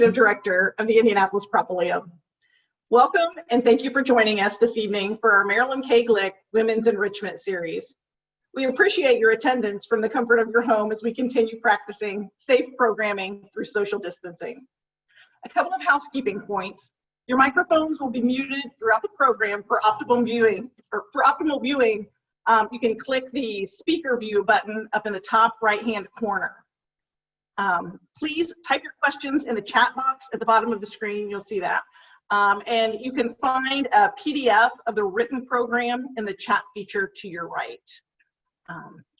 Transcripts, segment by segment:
Executive Director of the Indianapolis Propylium. Welcome and thank you for joining us this evening for our Marilyn K. Glick Women's Enrichment Series. We appreciate your attendance from the comfort of your home as we continue practicing safe programming through social distancing. A couple of housekeeping points. Your microphones will be muted throughout the program for optimal viewing. You can click the speaker view button up in the top right-hand corner. Please type your questions in the chat box at the bottom of the screen. You'll see that. And you can find a PDF of the written program in the chat feature to your right.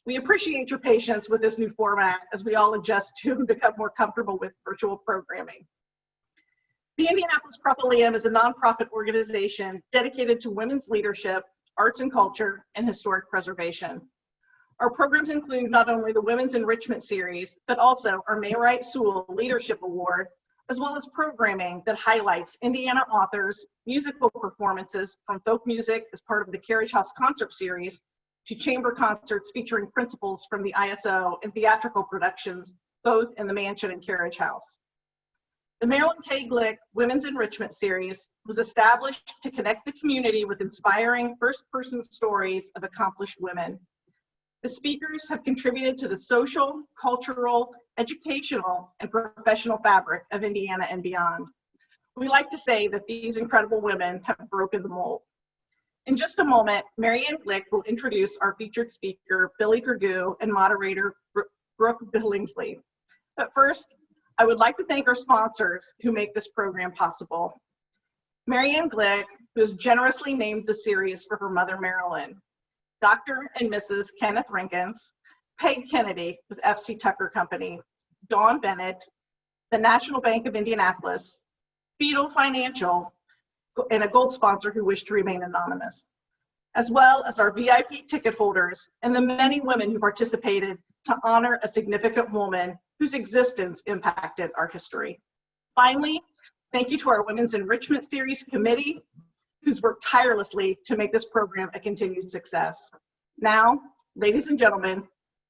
We appreciate your patience with this new format as we all adjust to and become more comfortable with virtual programming. The Indianapolis Propylium is a nonprofit organization dedicated to women's leadership, arts and culture, and historic preservation. Our programs include not only the Women's Enrichment Series, but also our May Wright Sewell Leadership Award, as well as programming that highlights Indiana authors, musical performances from folk music as part of the Carriage House Concert Series, to chamber concerts featuring principals from the ISO and theatrical productions, both in the Mansion and Carriage House. The Marilyn K. Glick Women's Enrichment Series was established to connect the community with inspiring first-person stories of accomplished women. The speakers have contributed to the social, cultural, educational, and professional fabric of Indiana and beyond. We like to say that these incredible women have broken the mold. In just a moment, Marianne Glick will introduce our featured speaker, Billie Dragoo, and moderator, Brooke Billingsley. But first, I would like to thank our sponsors who make this program possible. Marianne Glick, who has generously named the series for her mother, Marilyn. Dr. and Mrs. Kenneth Rinkins, Peg Kennedy with FC Tucker Company, Dawn Bennett, the National Bank of Indianapolis, Fetal Financial, and a gold sponsor who wished to remain anonymous, as well as our VIP ticket holders and the many women who participated to honor a significant woman whose existence impacted our history. Finally, thank you to our Women's Enrichment Series Committee, who's worked tirelessly to make this program a continued success. Now, ladies and gentlemen,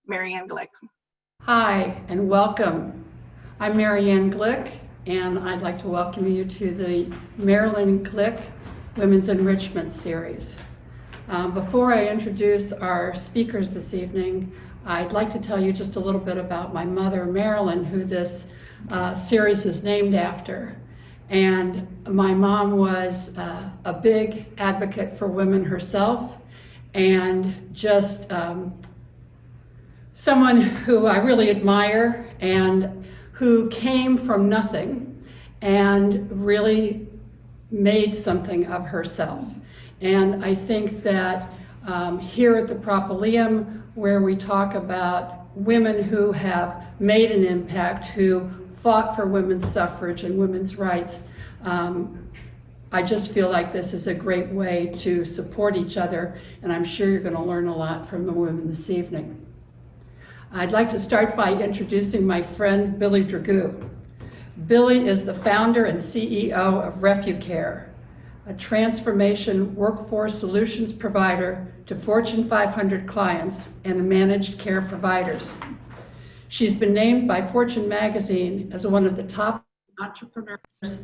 Marianne Glick. Hi, and welcome. I'm Marianne Glick, and I'd like to welcome you to the Marilyn Glick Women's Enrichment Series. Before I introduce our speakers this evening, I'd like to tell you just a little bit about my mother, Marilyn, who this series is named after. And my mom was a big advocate for women herself, and just someone who I really admire and who came from nothing and really made something of herself. And I think that here at the Propylium, where we talk about women who have made an impact, who fought for women's suffrage and women's rights, I just feel like this is a great way to support each other, and I'm sure you're going to learn a lot from the women this evening. I'd like to start by introducing my friend Billie Dragoo. Billie is the founder and CEO of RepuCare, a transformation workforce solutions provider to Fortune 500 clients and managed care providers. She's been named by Fortune magazine as one of the top entrepreneurs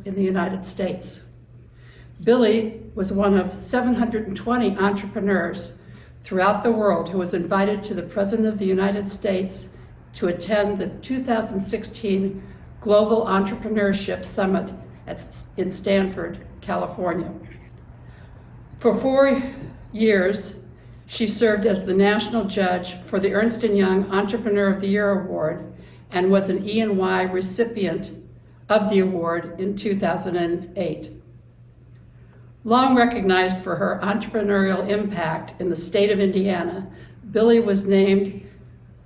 in the United States. Billie was one of 720 entrepreneurs throughout the world who was invited to the President of the United States to attend the 2016 Global Entrepreneurship Summit in Stanford, California. For 4 years, she served as the national judge for the Ernst & Young Entrepreneur of the Year Award and was an E&Y recipient of the award in 2008. Long recognized for her entrepreneurial impact in the state of Indiana, Billie was named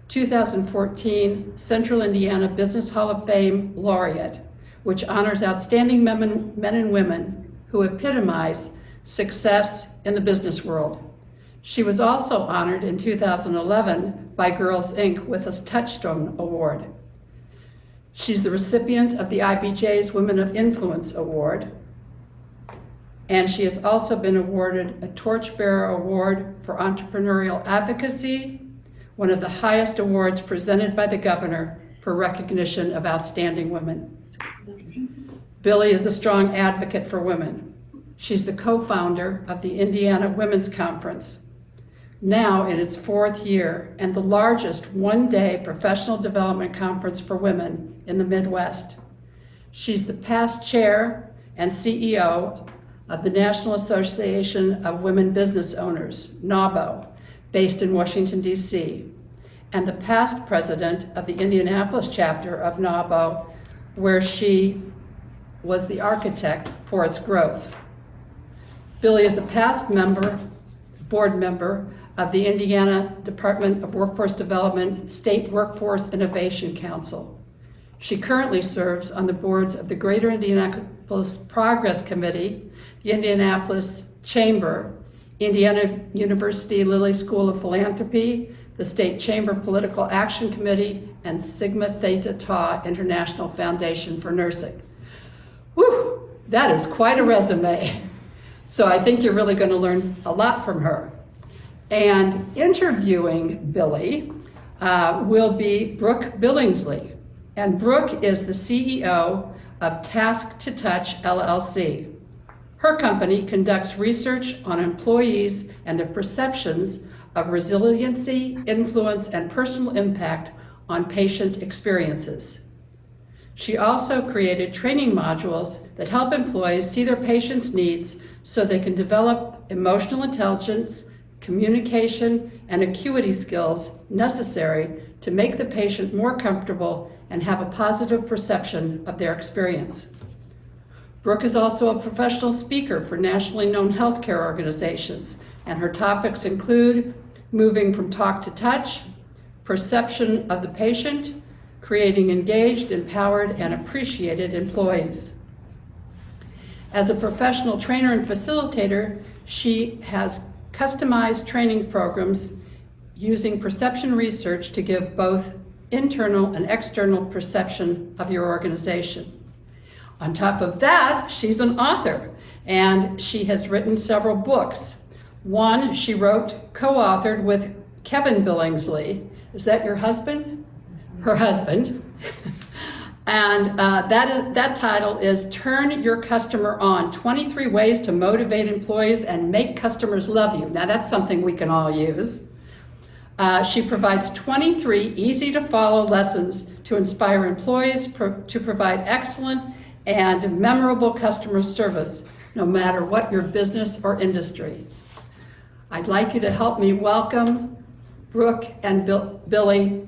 2014 Central Indiana Business Hall of Fame laureate, which honors outstanding men and women who epitomize success in the business world. She was also honored in 2011 by Girls Inc. with a Touchstone Award. She's the recipient of the IBJ's Women of Influence Award, and she has also been awarded a Torchbearer Award for Entrepreneurial Advocacy, one of the highest awards presented by the governor for recognition of outstanding women. Billie is a strong advocate for women. She's the co-founder of the Indiana Women's Conference, now in its 4th year, and the largest one-day professional development conference for women in the Midwest. She's the past chair and CEO of the National Association of Women Business Owners, NAWBO, based in Washington, D.C., and the past president of the Indianapolis chapter of NAWBO, where she was the architect for its growth. Billie is a past board member of the Indiana Department of Workforce Development State Workforce Innovation Council. She currently serves on the boards of the Greater Indianapolis Progress Committee, the Indianapolis Chamber, Indiana University Lilly School of Philanthropy, the State Chamber Political Action Committee, and Sigma Theta Tau International Foundation for Nursing. Whew, that is quite a resume. So I think you're really going to learn a lot from her. And interviewing Billie will be Brooke Billingsley. And Brooke is the CEO of Touch LLC. Her company conducts research on employees and their perceptions of resiliency, influence, and personal impact on patient experiences. She also created training modules that help employees see their patients' needs so they can develop emotional intelligence, communication, and acuity skills necessary to make the patient more comfortable and have a positive perception of their experience. Brooke is also a professional speaker for nationally known healthcare organizations, and her topics include moving from talk to touch, perception of the patient, creating engaged, empowered, and appreciated employees. As a professional trainer and facilitator, she has customized training programs using perception research to give both internal and external perception of your organization. On top of that, she's an author, and she has written several books. One she wrote, co-authored with Kevin Billingsley. Is that your husband? Her husband. And that title is Turn Your Customer On, 23 Ways to Motivate Employees and Make Customers Love You. Now that's something we can all use. She provides 23 easy to follow lessons to inspire employees to provide excellent and memorable customer service, no matter what your business or industry. I'd like you to help me welcome Brooke and Billie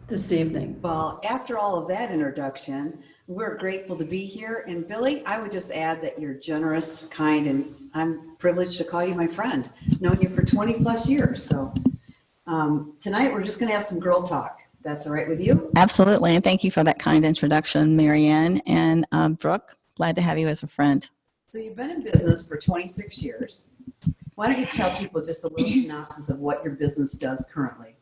this evening. Well, after all of that introduction, we're grateful to be here. And Billie, I would just add that you're generous, kind, and I'm privileged to call you my friend. Known you for 20 plus years. So tonight we're just going to have some girl talk. That's all right with you? Absolutely. And thank you for that kind introduction, Marianne. And Brooke, glad to have you as a friend. So you've been in business for 26 years. Why don't you tell people just a little synopsis of what your business does currently?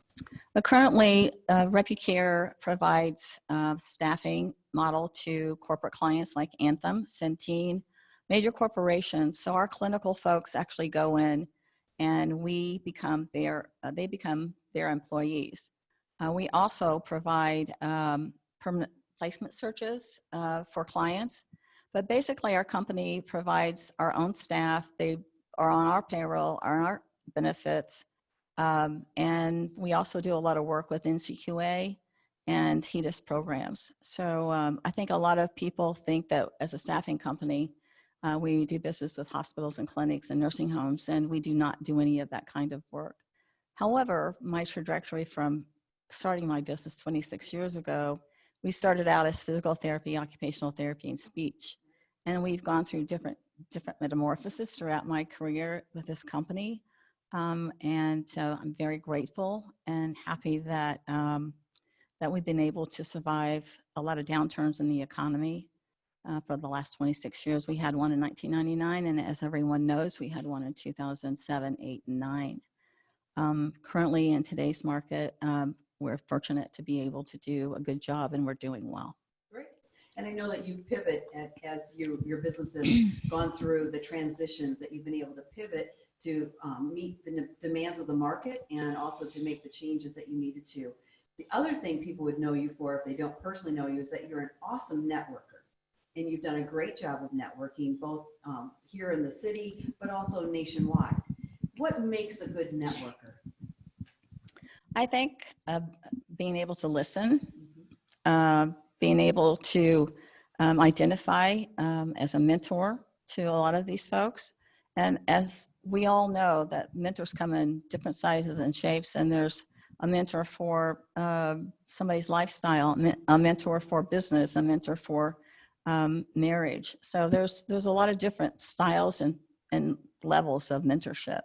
But currently, RepuCare provides a staffing model to corporate clients like Anthem, Centene, major corporations. So our clinical folks actually go in and they become their employees. We also provide permanent placement searches for clients. But basically, our company provides our own staff. They are on our payroll, are on our benefits. And we also do a lot of work with NCQA and HEDIS programs. So I think a lot of people think that as a staffing company, we do business with hospitals and clinics and nursing homes, and we do not do any of that kind of work. However, my trajectory from starting my business 26 years ago, we started out as physical therapy, occupational therapy, and speech. And we've gone through different metamorphoses throughout my career with this company. And so I'm very grateful and happy that that we've been able to survive a lot of downturns in the economy for the last 26 years. We had one in 1999, and as everyone knows, we had one in 2007, 8, and 9. Currently in today's market, we're fortunate to be able to do a good job, and we're doing well. Great. And I know that you pivot as your business has gone through the transitions, that you've been able to pivot to meet the demands of the market and also to make the changes that you needed to. The other thing people would know you for, if they don't personally know you, is that you're an awesome networker. and you've done a great job of networking, both here in the city, but also nationwide. What makes a good networker? I think being able to listen, being able to identify as a mentor to a lot of these folks. And as we all know, that mentors come in different sizes and shapes, and there's a mentor for somebody's lifestyle, a mentor for business, a mentor for marriage. So there's a lot of different styles and levels of mentorship.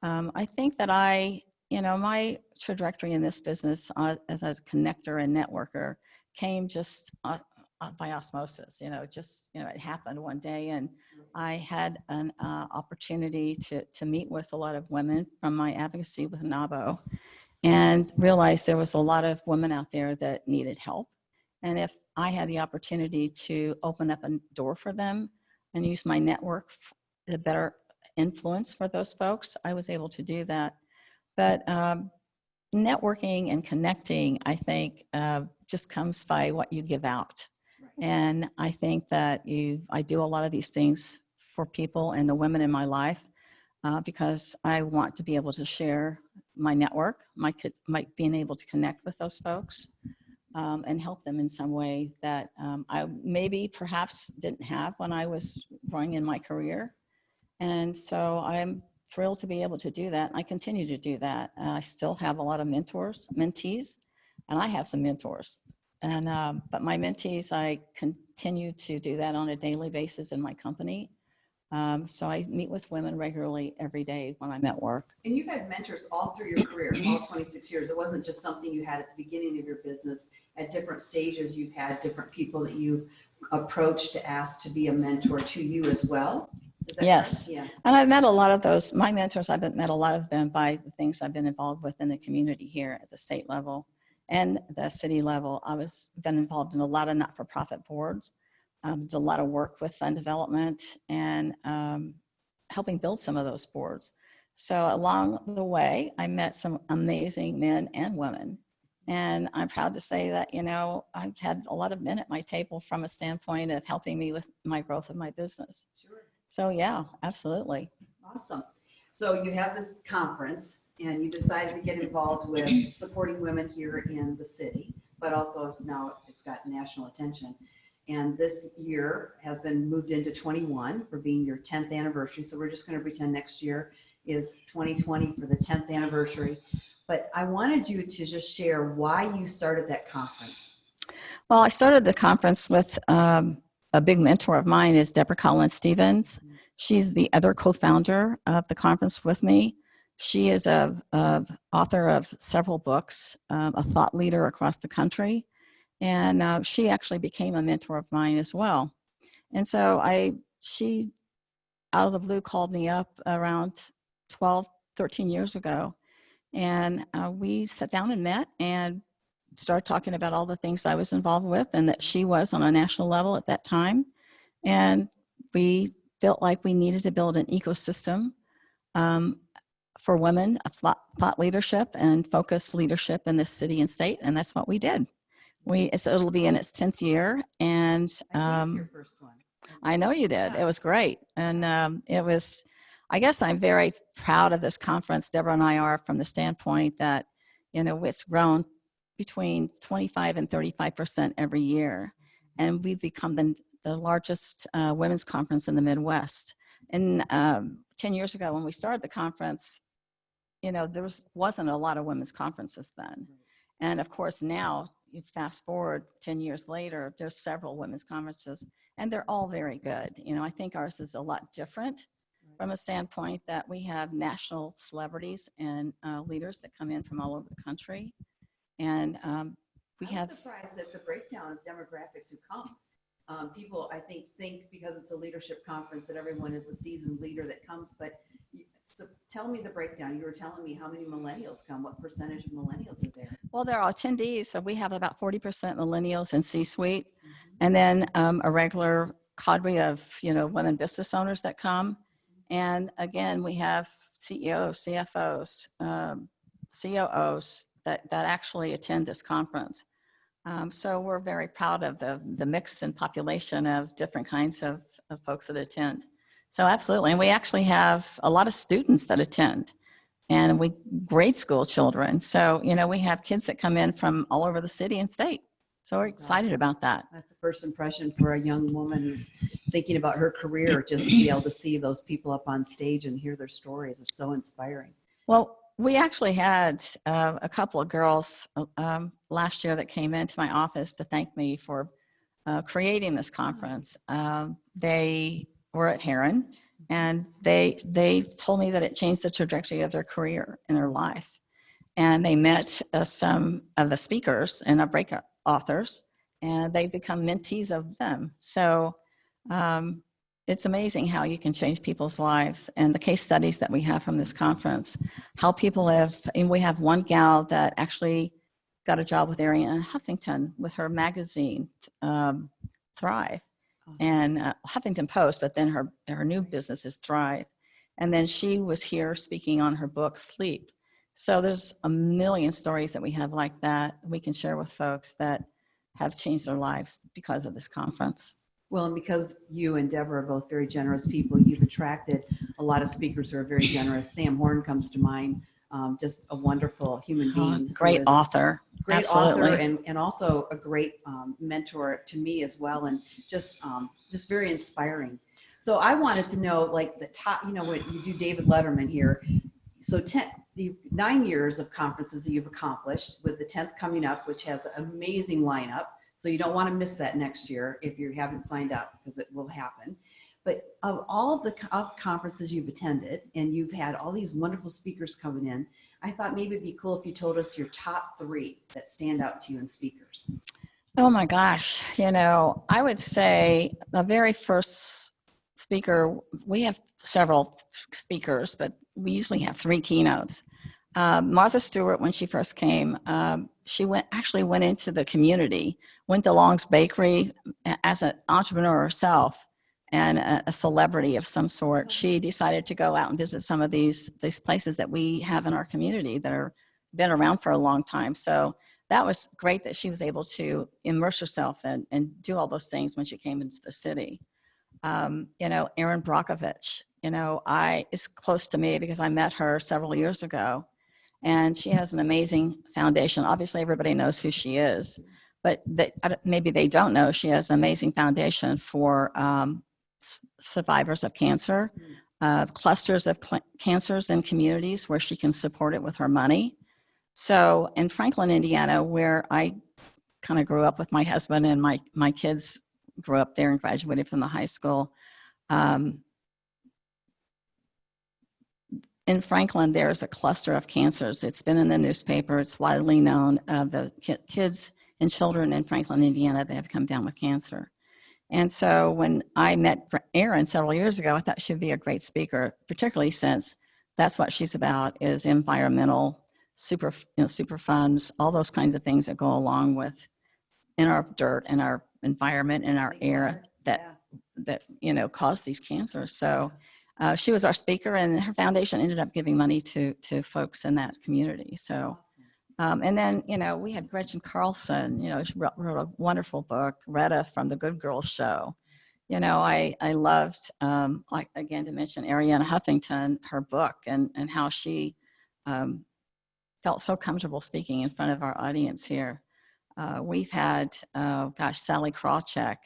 I think that my trajectory in this business as a connector and networker came just by osmosis. It happened one day, and I had an opportunity to meet with a lot of women from my advocacy with NABO, and realized there was a lot of women out there that needed help. And if I had the opportunity to open up a door for them and use my network to better influence for those folks, I was able to do that. But networking and connecting, I think, just comes by what you give out. Right. And I think that I do a lot of these things for people and the women in my life because I want to be able to share my network, being able to connect with those folks and help them in some way that I maybe perhaps didn't have when I was growing in my career. And so I'm thrilled to be able to do that. I continue to do that. I still have a lot of mentees, and I have some mentors. And but my mentees, I continue to do that on a daily basis in my company. So I meet with women regularly every day when I'm at work. And you've had mentors all through your career, all 26 years. It wasn't just something you had at the beginning of your business. At different stages, you've had different people that you approached to ask to be a mentor to you as well. Is that Yes. correct? Yeah. And I've met a lot of those, my mentors, I've met a lot of them by the things I've been involved with in the community here at the state level and the city level. Been involved in a lot of not-for-profit boards, did a lot of work with fund development and helping build some of those boards. So along the way, I met some amazing men and women. And I'm proud to say that, I've had a lot of men at my table from a standpoint of helping me with my growth of my business. Sure. So yeah, absolutely. Awesome. So you have this conference and you decided to get involved with supporting women here in the city, but also it's got national attention. And this year has been moved into 21 for being your 10th anniversary. So we're just going to pretend next year is 2020 for the 10th anniversary. But I wanted you to just share why you started that conference. Well, I started the conference with a big mentor of mine is Deborah Collins Stevens. She's the other co-founder of the conference with me. She is a author of several books, a thought leader across the country. And she actually became a mentor of mine as well. And so she out of the blue called me up around 12, 13 years ago. And we sat down and met and started talking about all the things I was involved with and that she was on a national level at that time. And we felt like we needed to build an ecosystem for women, thought leadership and focused leadership in this city and state. And that's what we did. It'll be in its 10th year. And I think your first one. I know you did. Yeah. It was great. And I guess I'm very proud of this conference. Deborah and I are, from the standpoint that, it's grown between 25 and 35% every year. And we've become the largest women's conference in the Midwest. And 10 years ago when we started the conference, there wasn't a lot of women's conferences then. And of course now, you fast forward 10 years later, there's several women's conferences and they're all very good. I think ours is a lot different from a standpoint that we have national celebrities and leaders that come in from all over the country. And I'm surprised at the breakdown of demographics who come. People, I think because it's a leadership conference that everyone is a seasoned leader that comes, but so tell me the breakdown. You were telling me how many millennials come. What percentage of millennials are there? Well, there are attendees. So we have about 40% millennials in C-suite, and then a regular cadre of, women business owners that come. And again, we have CEOs, CFOs, COOs that actually attend this conference. So we're very proud of the mix and population of different kinds of folks that attend. So absolutely. And we actually have a lot of students that attend, and grade school children. So, we have kids that come in from all over the city and state. So we're excited about that. That's the first impression for a young woman who's thinking about her career, just to be able to see those people up on stage and hear their stories is so inspiring. Well, we actually had a couple of girls last year that came into my office to thank me for creating this conference. They were at Heron, and they told me that it changed the trajectory of their career and their life. And they met some of the speakers and our breakout authors, and they've become mentees of them. So it's amazing how you can change people's lives, and the case studies that we have from this conference, how people and we have one gal that actually got a job with Ariana Huffington with her magazine, Thrive, and Huffington Post, but then her new business is Thrive. And then she was here speaking on her book, Sleep. So there's a million stories that we have like that we can share with folks that have changed their lives because of this conference. Well, and because you and Deborah are both very generous people, you've attracted a lot of speakers who are very generous. Sam Horn comes to mind, just a wonderful human being. Great author. Great Absolutely. author, and also a great mentor to me as well, and just very inspiring. So I wanted to know, like, the top, when you do David Letterman here, so 9 years of conferences that you've accomplished, with the 10th coming up, which has an amazing lineup. So you don't want to miss that next year if you haven't signed up, because it will happen. But of all of the conferences you've attended, and you've had all these wonderful speakers coming in, I thought maybe it'd be cool if you told us your top 3 that stand out to you in speakers. Oh my gosh. I would say the very first speaker, we have several speakers, but we usually have 3 keynotes. Martha Stewart, when she first came, she went into the community, went to Long's Bakery as an entrepreneur herself and a celebrity of some sort. She decided to go out and visit some of these places that we have in our community that are been around for a long time. So that was great that she was able to immerse herself and do all those things when she came into the city. Erin Brockovich, is close to me because I met her several years ago. And she has an amazing foundation. Obviously, everybody knows who she is, but maybe they don't know she has an amazing foundation for survivors of cancer, clusters of cancers in communities where she can support it with her money. So in Franklin, Indiana, where I kind of grew up with my husband, and my kids grew up there and graduated from the high school, in Franklin, there's a cluster of cancers. It's been in the newspaper. It's widely known. The kids and children in Franklin, Indiana, they have come down with cancer. And so when I met Erin several years ago, I thought she'd be a great speaker, particularly since that's what she's about, is environmental, super funds, all those kinds of things that go along with in our dirt and our environment and our air that cause these cancers. So she was our speaker, and her foundation ended up giving money to folks in that community. So, and then, we had Gretchen Carlson, she wrote a wonderful book, Retta from the Good Girls Show. I loved, again, to mention Ariana Huffington, her book, and how she felt so comfortable speaking in front of our audience here. We've had, Sally Krawcheck.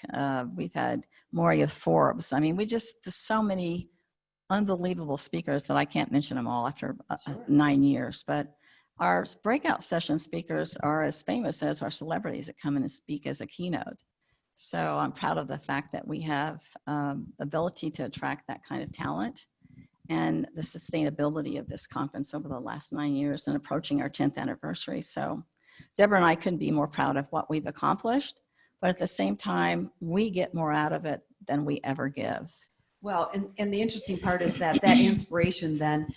We've had Moria Forbes. I mean, there's so many unbelievable speakers that I can't mention them all after 9 years, but our breakout session speakers are as famous as our celebrities that come in and speak as a keynote. So I'm proud of the fact that we have ability to attract that kind of talent, and the sustainability of this conference over the last 9 years and approaching our 10th anniversary. So Deborah and I couldn't be more proud of what we've accomplished, but at the same time, we get more out of it than we ever give. Well, and the interesting part is that inspiration then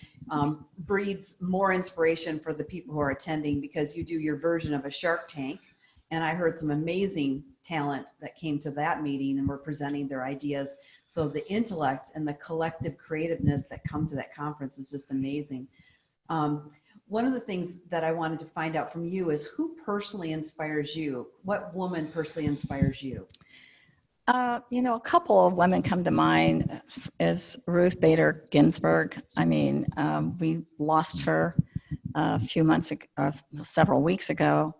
breeds more inspiration for the people who are attending, because you do your version of a Shark Tank. And I heard some amazing talent that came to that meeting and were presenting their ideas. So the intellect and the collective creativeness that come to that conference is just amazing. one of the things that I wanted to find out from you is who personally inspires you? What woman personally inspires you? A couple of women come to mind is Ruth Bader Ginsburg. I mean, we lost her a few months ago, several weeks ago.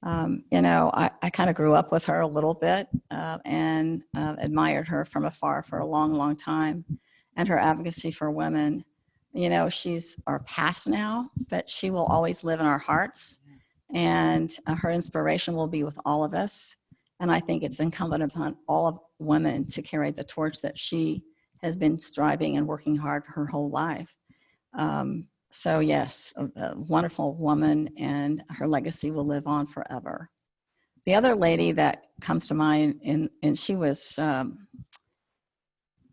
I kind of grew up with her a little bit and admired her from afar for a long, long time, and her advocacy for women. She's our past now, but she will always live in our hearts, and her inspiration will be with all of us. And I think it's incumbent upon all of women to carry the torch that she has been striving and working hard her whole life. So yes, a wonderful woman, and her legacy will live on forever. The other lady that comes to mind, and she was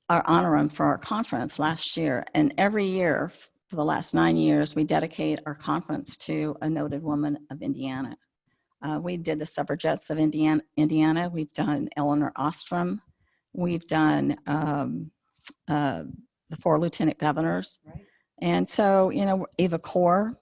our honorarium for our conference last year. And every year for the last 9 years, we dedicate our conference to a noted woman of Indiana. We did the suffragettes of Indiana. We've done Eleanor Ostrom. We've done the 4 lieutenant governors. Right. And so, Eva Core.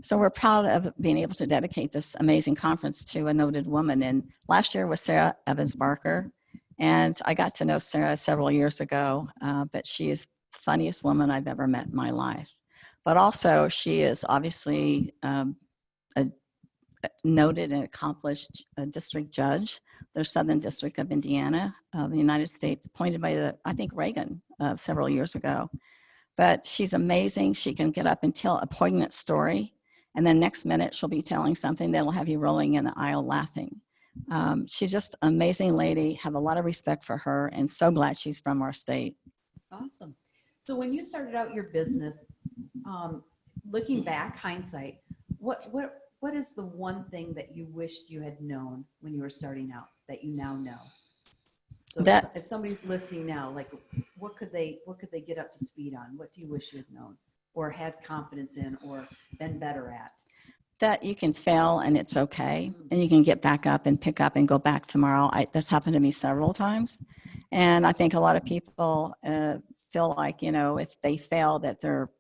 So we're proud of being able to dedicate this amazing conference to a noted woman. And last year was Sarah Evans Barker. And I got to know Sarah several years ago, but she is the funniest woman I've ever met in my life. But also she is obviously a noted and accomplished district judge, the Southern District of Indiana, the United States, appointed by Reagan several years ago. But she's amazing. She can get up and tell a poignant story, and then next minute she'll be telling something that'll have you rolling in the aisle laughing. She's just an amazing lady. Have a lot of respect for her, and so glad she's from our state. Awesome. So when you started out your business, looking back, hindsight, what is the one thing that you wished you had known when you were starting out that you now know? So if somebody's listening now, like what could they get up to speed on? What do you wish you had known or had confidence in or been better at? That you can fail and it's okay, and you can get back up and pick up and go back tomorrow. That's happened to me several times. And I think a lot of people feel like, if they fail that they're,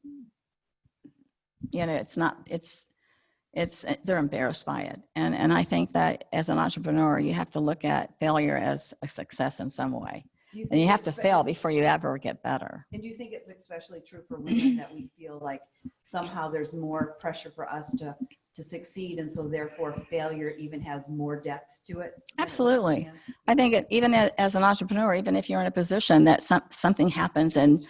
they're embarrassed by it. And I think that as an entrepreneur, you have to look at failure as a success in some way. And you have to fail before you ever get better. And do you think it's especially true for women that we feel like somehow there's more pressure for us to succeed, and so therefore failure even has more depth to it? Absolutely. I think even as an entrepreneur, even if you're in a position that something happens in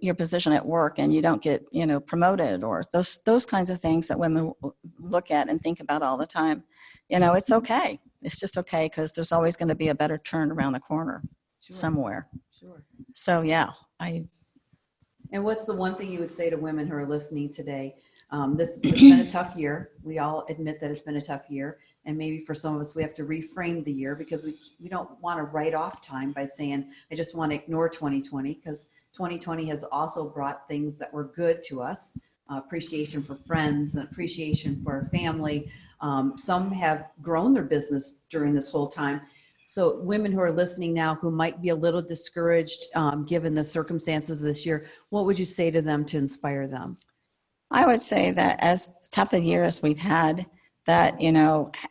your position at work and you don't get promoted, or those kinds of things that women look at and think about all the time, it's okay. It's just okay, because there's always going to be a better turn around the corner. Sure. Somewhere. Sure. So yeah, And what's the one thing you would say to women who are listening today? It's been a tough year. We all admit that it's been a tough year. And maybe for some of us, we have to reframe the year, because we don't want to write off time by saying, I just want to ignore 2020, because 2020 has also brought things that were good to us. Appreciation for friends, appreciation for our family. Some have grown their business during this whole time. So women who are listening now who might be a little discouraged given the circumstances this year, what would you say to them to inspire them? I would say that as tough a year as we've had, that,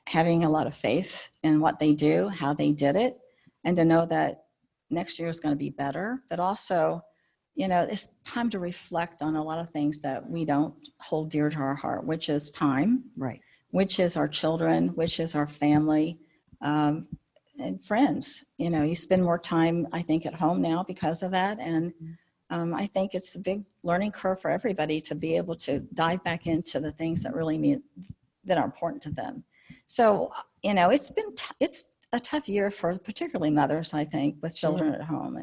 having a lot of faith in what they do, how they did it, and to know that next year is going to be better. But also, it's time to reflect on a lot of things that we don't hold dear to our heart, which is time, right? Which is our children, which is our family. And friends, you spend more time, I think, at home now because of that. And I think it's a big learning curve for everybody to be able to dive back into the things that really that are important to them. So, it's a tough year for particularly mothers, I think, with children at home.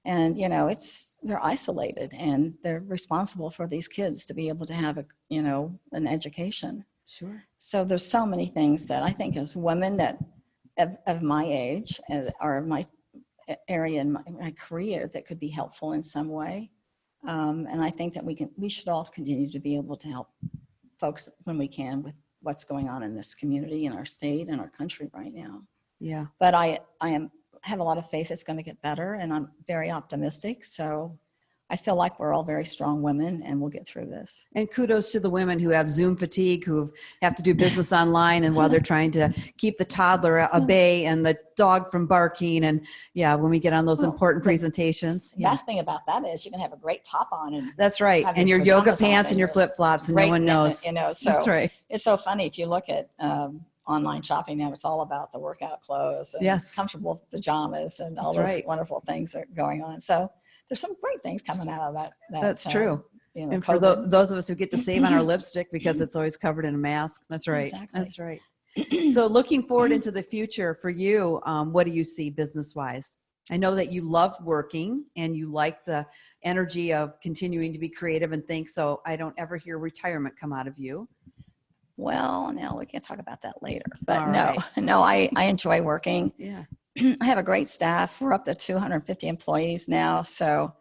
And they're isolated, and they're responsible for these kids to be able to have an education. Sure. So there's so many things that I think as women that of my age or my area in my career that could be helpful in some way. And I think that we should all continue to be able to help folks when we can with what's going on in this community, in our state, and our country right now. Yeah. But I have a lot of faith it's going to get better, and I'm very optimistic. So I feel like we're all very strong women and we'll get through this. And kudos to the women who have Zoom fatigue, who have to do business online, and while they're trying to keep the toddler at bay and the dog from barking. And yeah, when we get on those important presentations. The Yeah. best thing about that is you can have a great top on and That's right. have And your your yoga pajamas on pants and your your flip flops, and no great one knows. You know, so That's right. it's so funny if you look at online shopping now, it's all about the workout clothes and Yes. comfortable pajamas and all That's those right. wonderful things that are going on. So there's some great things coming out of that. That's true. You know, And for COVID. those of us who get to save on our lipstick because it's always covered in a mask. That's right. Exactly. That's right. So looking forward into the future for you, what do you see business-wise? I know that you love working and you like the energy of continuing to be creative and think, so I don't ever hear retirement come out of you. Well, now we can talk about that later. But All no, right. no, I enjoy working. Yeah. I have a great staff. We're up to 250 employees now. So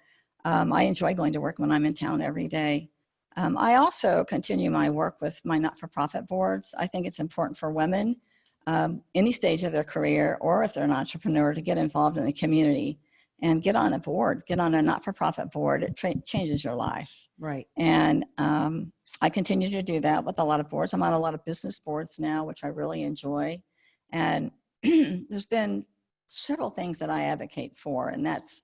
I enjoy going to work when I'm in town every day. I also continue my work with my not-for-profit boards. I think it's important for women, any stage of their career, or if they're an entrepreneur, to get involved in the community and get on a board, get on a not-for-profit board. It changes your life. Right. And I continue to do that with a lot of boards. I'm on a lot of business boards now, which I really enjoy. And there's been several things that I advocate for, and that's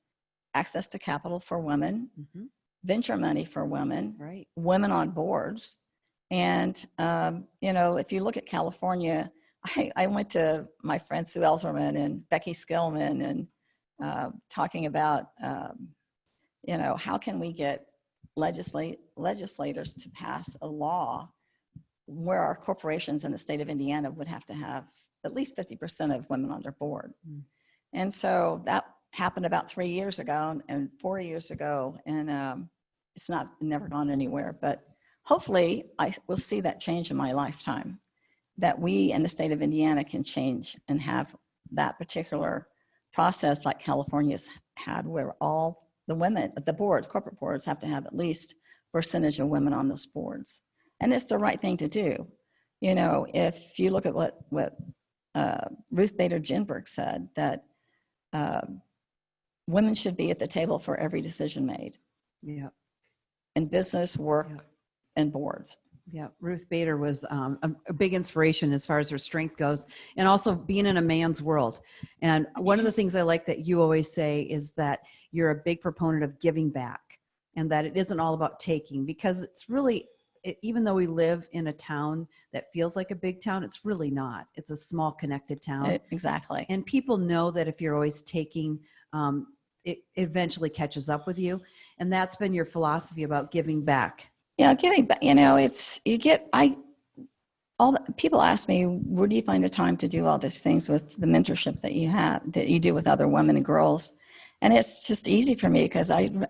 access to capital for women, Mm-hmm. venture money for women, Right. women on boards. And, you know, if you look at California, I went to my friend Sue Elterman and Becky Skillman and talking about, you know, how can we get legislators to pass a law where our corporations in the state of Indiana would have to have at least 50% of women on their board. Mm. And so that happened about 3 years ago and 4 years ago, and it's never gone anywhere. But hopefully I will see that change in my lifetime, that we in the state of Indiana can change and have that particular process like California's had, where all the women, the boards, corporate boards, have to have at least a percentage of women on those boards. And it's the right thing to do. You know, if you look at what Ruth Bader Ginsburg said, that women should be at the table for every decision made. Yeah. In business, work, Yeah. and boards. Yeah, Ruth Bader was a big inspiration as far as her strength goes, and also being in a man's world. And one of the things I like that you always say is that you're a big proponent of giving back, and that it isn't all about taking, because it's really, even though we live in a town that feels like a big town, it's really not. It's a small connected town. Exactly. And people know that if you're always taking, it eventually catches up with you. And that's been your philosophy about giving back. Yeah, giving back, you know, people ask me, where do you find the time to do all these things with the mentorship that you do with other women and girls? And it's just easy for me because you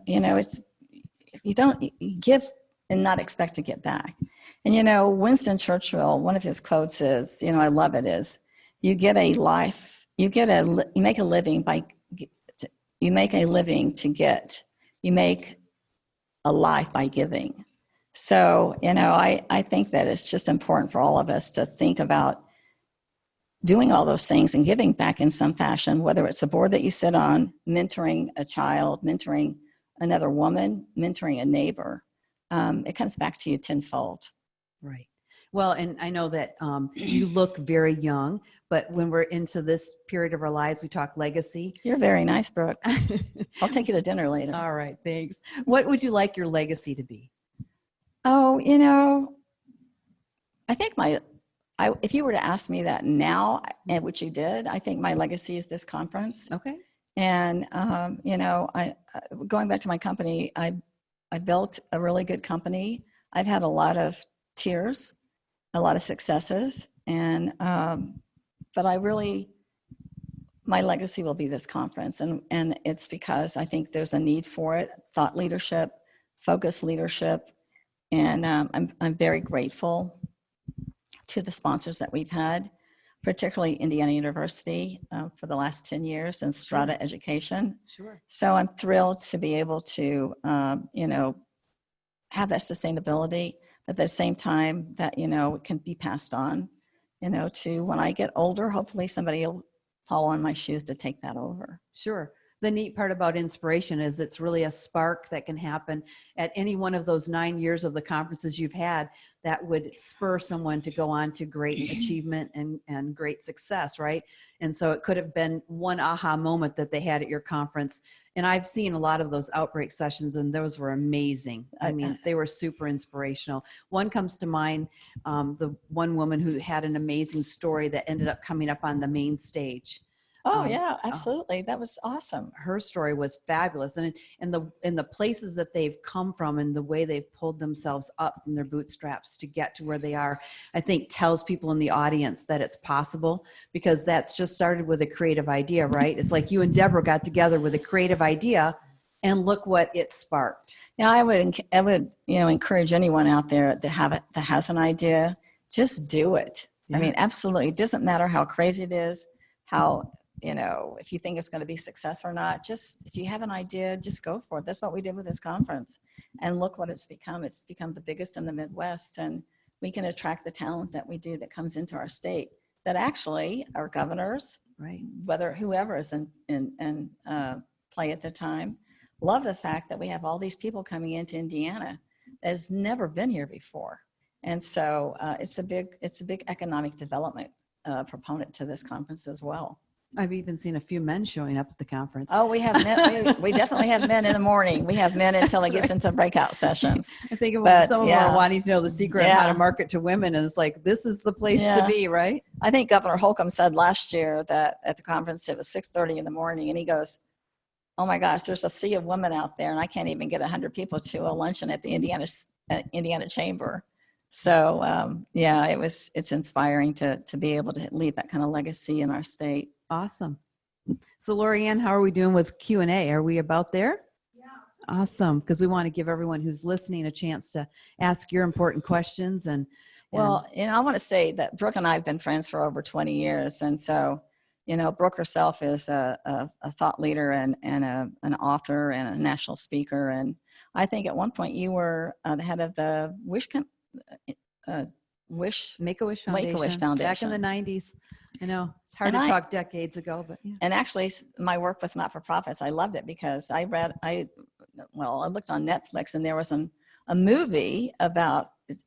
give and not expect to get back. And, you know, Winston Churchill, one of his quotes is, you know, I love it, is you make a living to get, you make a life by giving. So, you know, I think that it's just important for all of us to think about doing all those things and giving back in some fashion, whether it's a board that you sit on, mentoring a child, mentoring another woman, mentoring a neighbor. It comes back to you tenfold. Right. Well, and I know that you look very young, but when we're into this period of our lives, we talk legacy. You're very nice, Brooke. I'll take you to dinner later. All right. Thanks. What would you like your legacy to be? Oh, you know, I think if you were to ask me that now, and which you did, I think my legacy is this conference. Okay. And, you know, going back to my company, I built a really good company. I've had a lot of tears, a lot of successes, and, but my legacy will be this conference. And it's because I think there's a need for it, thought leadership, focus leadership. And I'm very grateful to the sponsors that we've had, particularly Indiana University for the last 10 years and Strata Education. Sure. So I'm thrilled to be able to, you know, have that sustainability, but at the same time that, you know, it can be passed on, you know, to when I get older, hopefully somebody will follow in my shoes to take that over. Sure. the neat part about inspiration is it's really a spark that can happen at any one of those 9 years of the conferences you've had that would spur someone to go on to great achievement and great success, right? And so it could have been one aha moment that they had at your conference. And I've seen a lot of those outbreak sessions, and those were amazing. I mean, they were super inspirational. One comes to mind, the one woman who had an amazing story that ended up coming up on the main stage. Oh yeah, absolutely. That was awesome. Her story was fabulous, and the places that they've come from and the way they've pulled themselves up from their bootstraps to get to where they are, I think tells people in the audience that it's possible, because that's just started with a creative idea, right? It's like you and Deborah got together with a creative idea, and look what it sparked. Yeah, I would encourage anyone out there that has an idea, just do it. Yeah. I mean, absolutely. It doesn't matter how crazy it is, how, if you think it's going to be success or not, just if you have an idea, just go for it. That's what we did with this conference. And look what it's become. It's become the biggest in the Midwest. And we can attract the talent that we do that comes into our state, that actually our governors, Right. whether whoever is in play at the time, love the fact that we have all these people coming into Indiana that has never been here before. And so it's a big economic development proponent to this conference as well. I've even seen a few men showing up at the conference. Oh, we have men. We definitely have men in the morning. We have men until it gets into breakout sessions. I think But, some of them are wanting to know the secret of how to market to women, and it's like, this is the place to be, right? I think Governor Holcomb said last year that at the conference it was 6:30 in the morning, and he goes, "Oh my gosh, there's a sea of women out there, and I can't even get 100 people to a luncheon at the Indiana Chamber." So it's inspiring to be able to leave that kind of legacy in our state. Awesome. So Lorianne, how are we doing with Q&A? Are we about there? Yeah. Awesome. Because we want to give everyone who's listening a chance to ask your important questions. Well, I want to say that Brooke and I have been friends for over 20 years. And so, Brooke herself is a thought leader and an author and a national speaker. And I think at one point you were the head of the Make-A-Wish Foundation. Back in the 90s. I know it's hard to talk decades ago, but yeah. And actually my work with not-for-profits, I loved it because I looked on Netflix and there was a movie about, it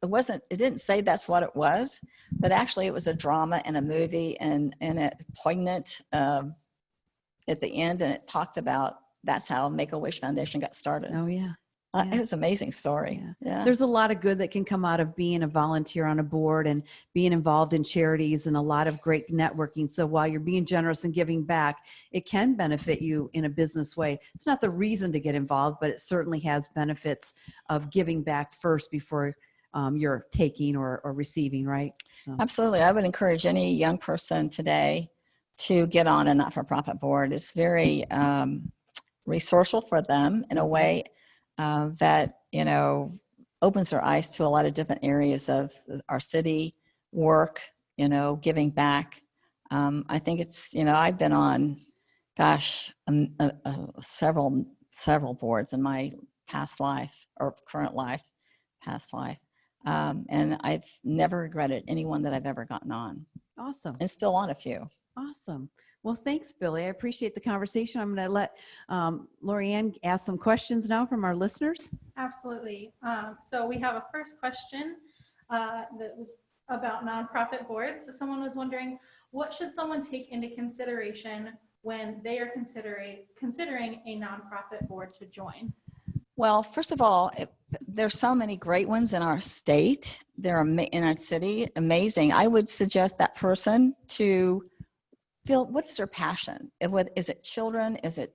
didn't say that's what it was, but actually it was a drama and a movie and it poignant at the end, and it talked about that's how Make-A-Wish Foundation got started. Oh yeah. It was an amazing story. Yeah. There's a lot of good that can come out of being a volunteer on a board and being involved in charities and a lot of great networking. So while you're being generous and giving back, it can benefit you in a business way. It's not the reason to get involved, but it certainly has benefits of giving back first before you're taking or receiving, right? So. Absolutely. I would encourage any young person today to get on a not-for-profit board. It's very resourceful for them in a way that, opens their eyes to a lot of different areas of our city, work, giving back. I think it's, I've been on, several boards in my past life or current life, past life. And I've never regretted anyone that I've ever gotten on. Awesome. And still on a few. Awesome. Well, thanks, Billie. I appreciate the conversation. I'm going to let Lorianne ask some questions now from our listeners. Absolutely. So we have a first question that was about nonprofit boards. So someone was wondering, what should someone take into consideration when they are considering a nonprofit board to join? Well, first of all, there's so many great ones in our state. They're in our city, amazing. I would suggest that person to feel, what is their passion? Is it children? Is it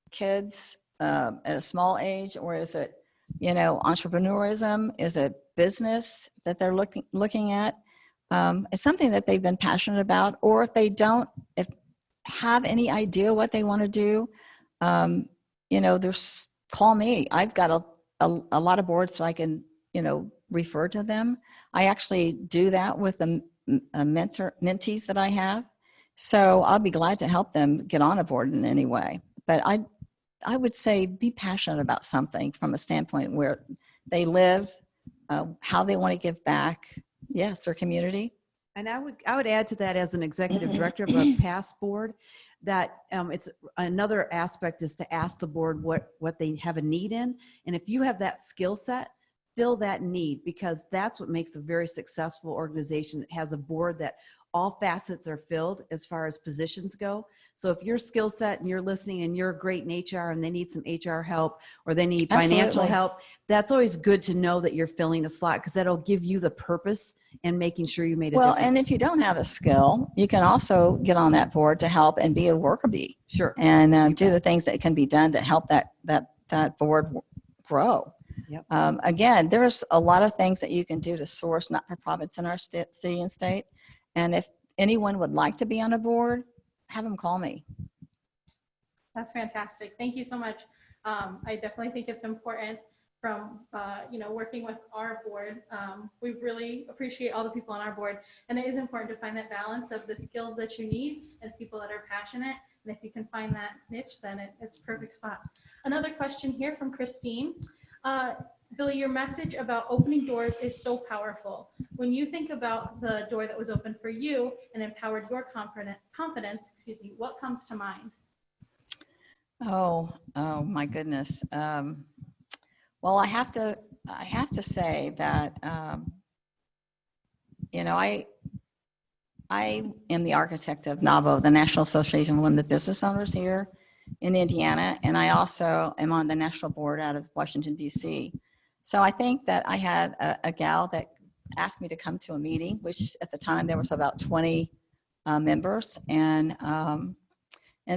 kids at a small age? Or is it, entrepreneurism? Is it business that they're looking at? It's something that they've been passionate about, or if they don't have any idea what they want to do, call me. I've got a lot of boards so I can, refer to them. I actually do that with the mentees that I have. So I'll be glad to help them get on a board in any way. But I would say be passionate about something from a standpoint where they live, how they want to give back. Yes, their community. And I would add to that, as an executive director of a past board, that it's another aspect is to ask the board what they have a need in. And if you have that skill set, fill that need, because that's what makes a very successful organization. It has a board that all facets are filled as far as positions go. So if your skill set and you're listening and you're great in HR and they need some HR help or they need financial Absolutely. help, that's always good to know that you're filling a slot, because that'll give you the purpose and making sure you made a Well, difference. and if you don't have a skill, you can also get on that board to help and be a worker bee. Sure. And do the things that can be done to help that board grow. Yep. Again, there's a lot of things that you can do to source not-for-profits in our city and state. And if anyone would like to be on a board, have them call me. That's fantastic. Thank you so much. I definitely think it's important from, working with our board. We really appreciate all the people on our board. And it is important to find that balance of the skills that you need and people that are passionate. And if you can find that niche, then it's a perfect spot. Another question here from Christine. Billie, your message about opening doors is so powerful. When you think about the door that was opened for you and empowered your confidence, what comes to mind? Oh my goodness. Well, I have to say that, I am the architect of NAWBO, the National Association of Women Business Owners here in Indiana, and I also am on the national board out of Washington, D.C. So I think that I had a gal that asked me to come to a meeting, which at the time there was about 20 members, and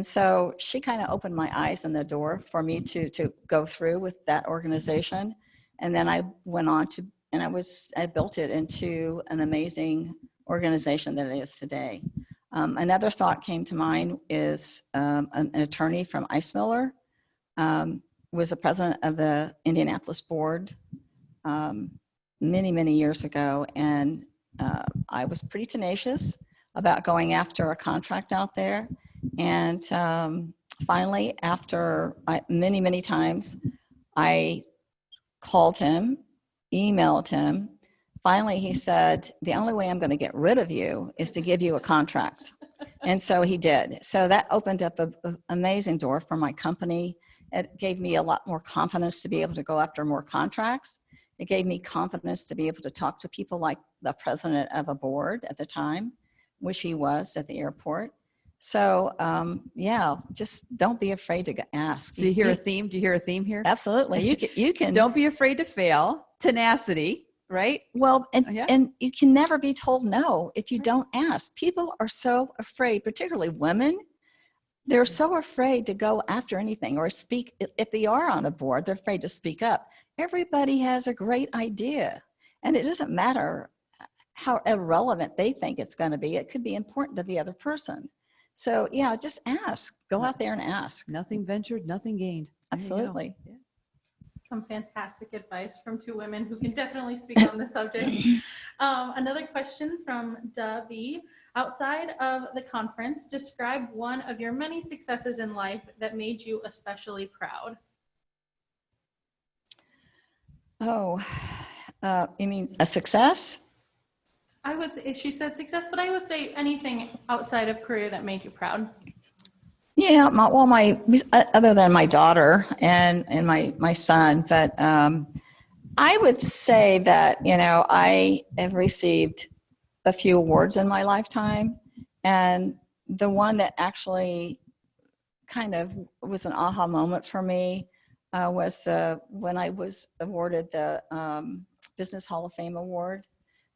so she kind of opened my eyes and the door for me to go through with that organization. And then I went on to, and I built it into an amazing organization that it is today. Another thought came to mind is an attorney from Eismiller was the president of the Indianapolis board many, many years ago. And I was pretty tenacious about going after a contract out there. And finally, after many, many times, I called him, emailed him. Finally, he said, the only way I'm going to get rid of you is to give you a contract. And so he did. So that opened up an amazing door for my company. It gave me a lot more confidence to be able to go after more contracts. It gave me confidence to be able to talk to people like the president of a board at the time, which he was at the airport. So, just don't be afraid to ask. Do you hear a theme? Do you hear a theme here? Absolutely. You can. Don't be afraid to fail. Tenacity, right? Well, and you can never be told no if you don't ask. People are so afraid, particularly women. They're so afraid to go after anything or speak. If they are on a board, they're afraid to speak up. Everybody has a great idea, and it doesn't matter how irrelevant they think it's going to be. It could be important to the other person. So just ask. Go out there and ask. Nothing ventured, nothing gained. Absolutely. Yeah. Some fantastic advice from two women who can definitely speak on the subject. Another question from Debbie. Outside of the conference, describe one of your many successes in life that made you especially proud. Oh, you mean a success? I would say, she said success, but I would say anything outside of career that made you proud. Yeah, other than my daughter and my son, but I would say that, I have received a few awards in my lifetime, and the one that actually kind of was an aha moment for me was when I was awarded the Business Hall of Fame award.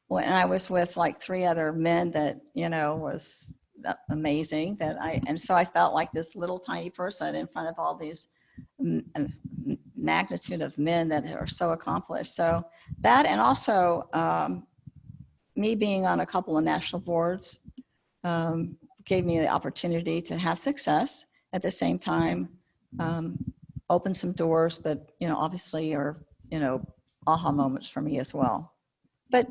When I was with like 3 other men that, was amazing, and so I felt like this little tiny person in front of all these magnitude of men that are so accomplished. So that, and also me being on a couple of national boards gave me the opportunity to have success at the same time, open some doors, but, obviously are, aha moments for me as well. But,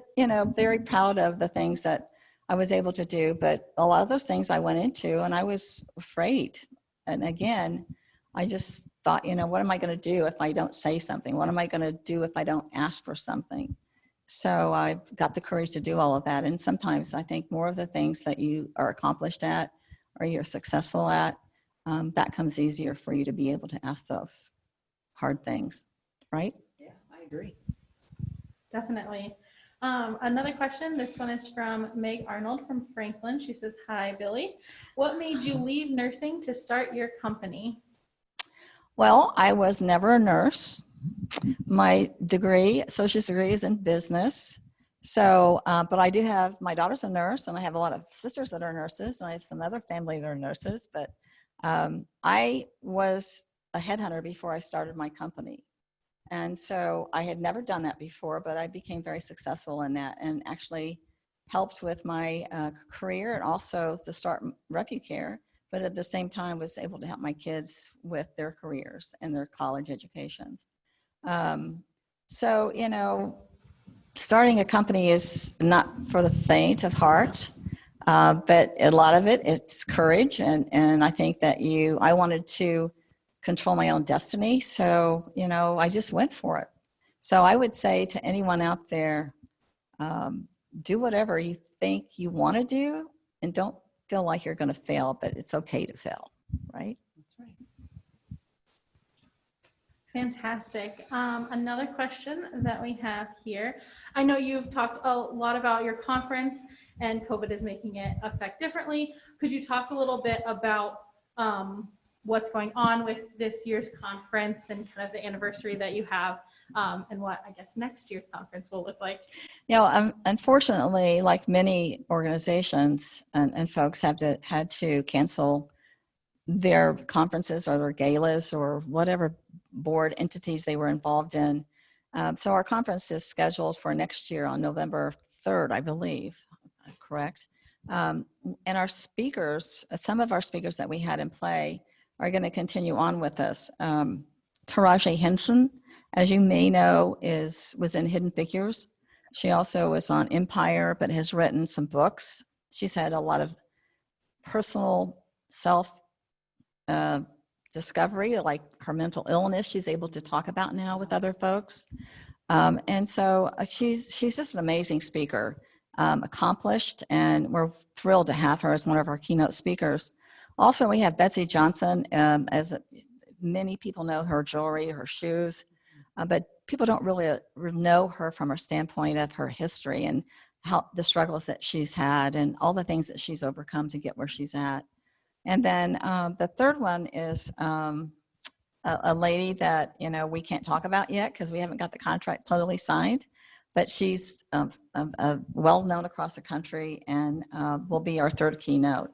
very proud of the things that I was able to do. But a lot of those things I went into and I was afraid. And again, I just thought, what am I going to do if I don't say something? What am I going to do if I don't ask for something? So I've got the courage to do all of that. And sometimes I think more of the things that you are accomplished at or you're successful at, that comes easier for you to be able to ask those hard things, right? Yeah, I agree. Definitely. Another question. This one is from Meg Arnold from Franklin. She says, "Hi, Billy. What made you leave nursing to start your company?" Well, I was never a nurse. My degree, associate's degree, is in business. So, but I do have, my daughter's a nurse, and I have a lot of sisters that are nurses, and I have some other family that are nurses. But I was a headhunter before I started my company. And so I had never done that before, but I became very successful in that and actually helped with my career and also to start RepuCare, but at the same time was able to help my kids with their careers and their college educations. So, you know, starting a company is not for the faint of heart, but a lot of it, it's courage. And I think that I wanted to control my own destiny. So, you know, I just went for it. So I would say to anyone out there, do whatever you think you want to do and don't feel like you're going to fail, but it's okay to fail, right? That's right. Fantastic. Another question that we have here. I know you've talked a lot about your conference and COVID is making it affect differently. Could you talk a little bit about what's going on with this year's conference and kind of the anniversary that you have, and what I guess next year's conference will look like? You know, unfortunately, like many organizations and folks had to cancel their conferences or their galas or whatever board entities they were involved in. So our conference is scheduled for next year on November 3rd, I believe, correct? And our speakers, some of our speakers that we had in play are going to continue on with us. Taraji Henson, as you may know, was in Hidden Figures. She also was on Empire, but has written some books. She's had a lot of personal self discovery, like her mental illness, she's able to talk about now with other folks. And so she's just an amazing speaker, accomplished, and we're thrilled to have her as one of our keynote speakers. Also, we have Betsy Johnson, as many people know her jewelry, her shoes, but people don't really know her from her standpoint of her history and how the struggles that she's had and all the things that she's overcome to get where she's at. And then the third one is a lady that, you know, we can't talk about yet because we haven't got the contract totally signed, but she's well known across the country and will be our third keynote.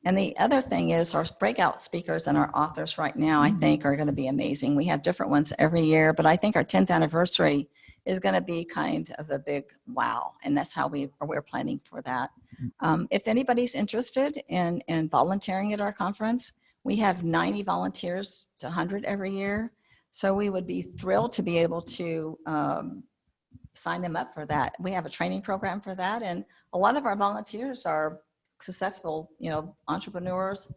And the other thing is our breakout speakers and our authors right now, I think, are going to be amazing. We have different ones every year, but I think our 10th anniversary is going to be kind of a big wow. And that's how we're planning for that. If anybody's interested in volunteering at our conference, we have 90 volunteers to 100 every year. So we would be thrilled to be able to sign them up for that. We have a training program for that. And a lot of our volunteers are successful, you know, entrepreneurs.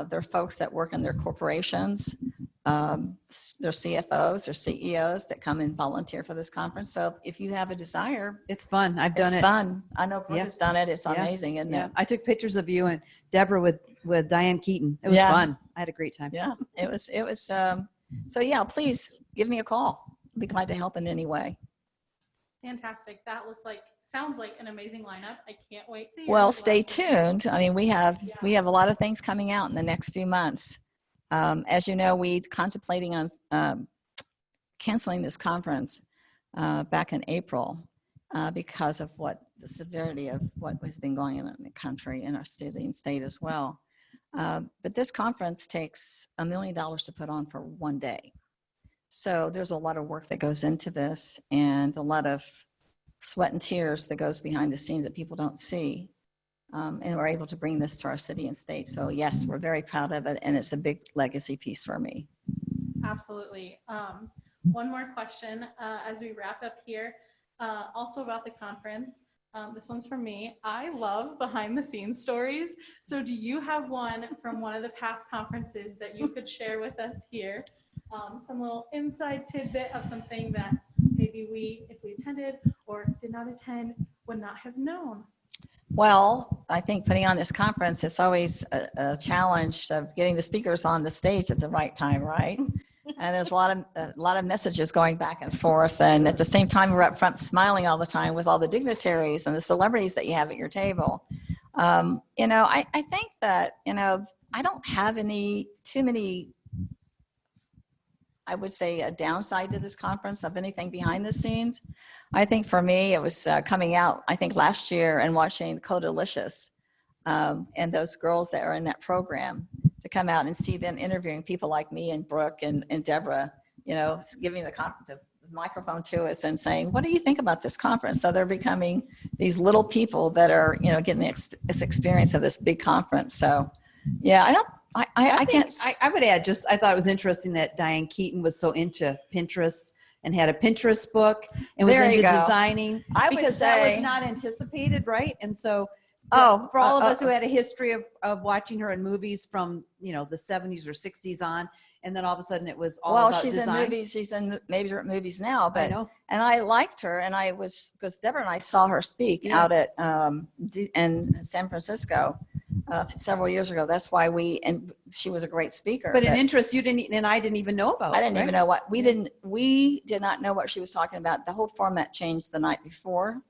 They're folks that work in their corporations. They're CFOs or CEOs that come and volunteer for this conference. So if you have a desire, It's fun. I've done it. it's fun. I know Brooke Yeah. has done it. It's Yeah. amazing, isn't Yeah, it? I took pictures of you and Deborah with Diane Keaton. It was Yeah. fun. I had a great time. Yeah, it was, so yeah, please give me a call. I'd be glad to help in any way. Fantastic. That sounds like an amazing lineup. I can't wait to hear. Well, as stay tuned. I mean, we have Yeah. a lot of things coming out in the next few months. As you know, we're contemplating on canceling this conference back in April because of the severity of what has been going on in the country and our city and state as well. But this conference takes $1 million to put on for one day. So there's a lot of work that goes into this and a lot of sweat and tears that goes behind the scenes that people don't see. And we're able to bring this to our city and state. So yes, we're very proud of it. And it's a big legacy piece for me. Absolutely. One more question as we wrap up here, also about the conference. This one's from me. I love behind the scenes stories. So do you have one from one of the past conferences that you could share with us here? Some little inside tidbit of something that maybe maybe if we attended or did not attend, would not have known? Well, I think putting on this conference, it's always a challenge of getting the speakers on the stage at the right time, right? And there's a lot of messages going back and forth. And at the same time, we're up front smiling all the time with all the dignitaries and the celebrities that you have at your table. I think that, I don't have too many, I would say, a downside to this conference of anything behind the scenes. I think for me, it was coming out, I think last year and watching Codalicious and those girls that are in that program, to come out and see them interviewing people like me and Brooke and Deborah, giving the microphone to us and saying, what do you think about this conference? So they're becoming these little people that are, getting this experience of this big conference. So yeah, I can't. I would add I thought it was interesting that Diane Keaton was so into Pinterest and had a Pinterest book and was into designing, because that was not anticipated, right? And so for all of us who had a history of watching her in movies from, the 70s or 60s on, and then all of a sudden it was all about she's design. in movies. She's in major movies now, but I know. And I liked her, and because Deborah and I saw her speak out at in San Francisco several years ago. That's why she was a great speaker. But an interest you didn't, and I didn't even know about. I didn't even know what we did not know what she was talking about. The whole format changed the night before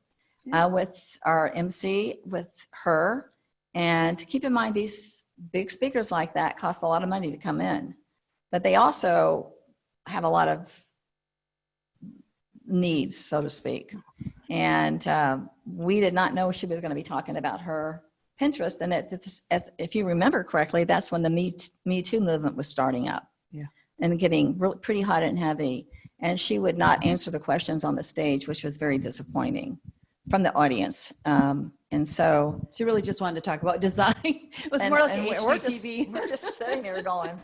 with our MC, with her. And keep in mind, these big speakers like that cost a lot of money to come in, but they also have a lot of needs, so to speak. And we did not know she was going to be talking about her Pinterest. And if you remember correctly, that's when the Me Too movement was starting up and getting really pretty hot and heavy. And she would not answer the questions on the stage, which was very disappointing from the audience. And so she really just wanted to talk about design. It was more like HGTV. We're just sitting there going,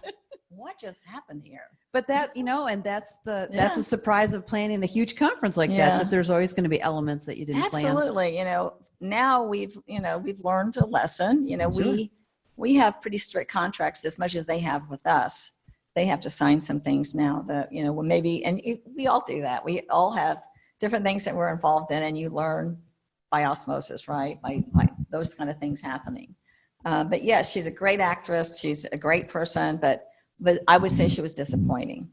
what just happened here? But that, and that's the surprise of planning a huge conference like that there's always going to be elements that you didn't plan. Absolutely. Now we've learned a lesson. We have pretty strict contracts as much as they have with us. They have to sign some things now that, maybe, and we all do that. We all have different things that we're involved in, and you learn by osmosis, right? By those kind of things happening. But yes, she's a great actress. She's a great person, but I would say she was disappointing.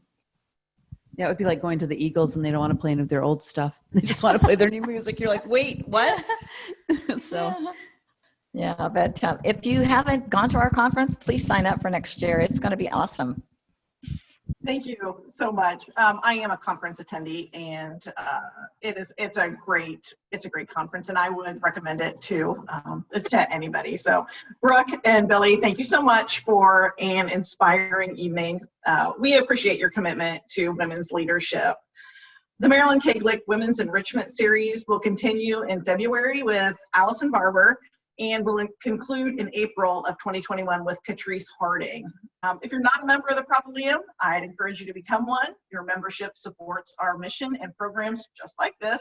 Yeah, it would be like going to the Eagles and they don't want to play any of their old stuff. They just want to play their new music. You're like, wait, what? So, yeah, but if you haven't gone to our conference, please sign up for next year. It's going to be awesome. Thank you so much. I am a conference attendee, and it's a great conference, and I would recommend it to anybody. So, Brooke and Billie, thank you so much for an inspiring evening. We appreciate your commitment to women's leadership. The Marilyn K. Glick Women's Enrichment Series will continue in February with Allison Barber, and will conclude in April of 2021 with Catrice Harding. If you're not a member of the Propylium, I'd encourage you to become one. Your membership supports our mission and programs just like this.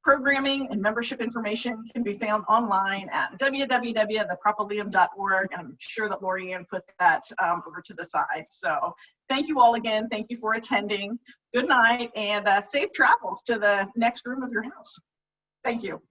Programming and membership information can be found online at www.thepropylium.org, and I'm sure that Lorianne put that over to the side. So thank you all again. Thank you for attending. Good night, and safe travels to the next room of your house. Thank you.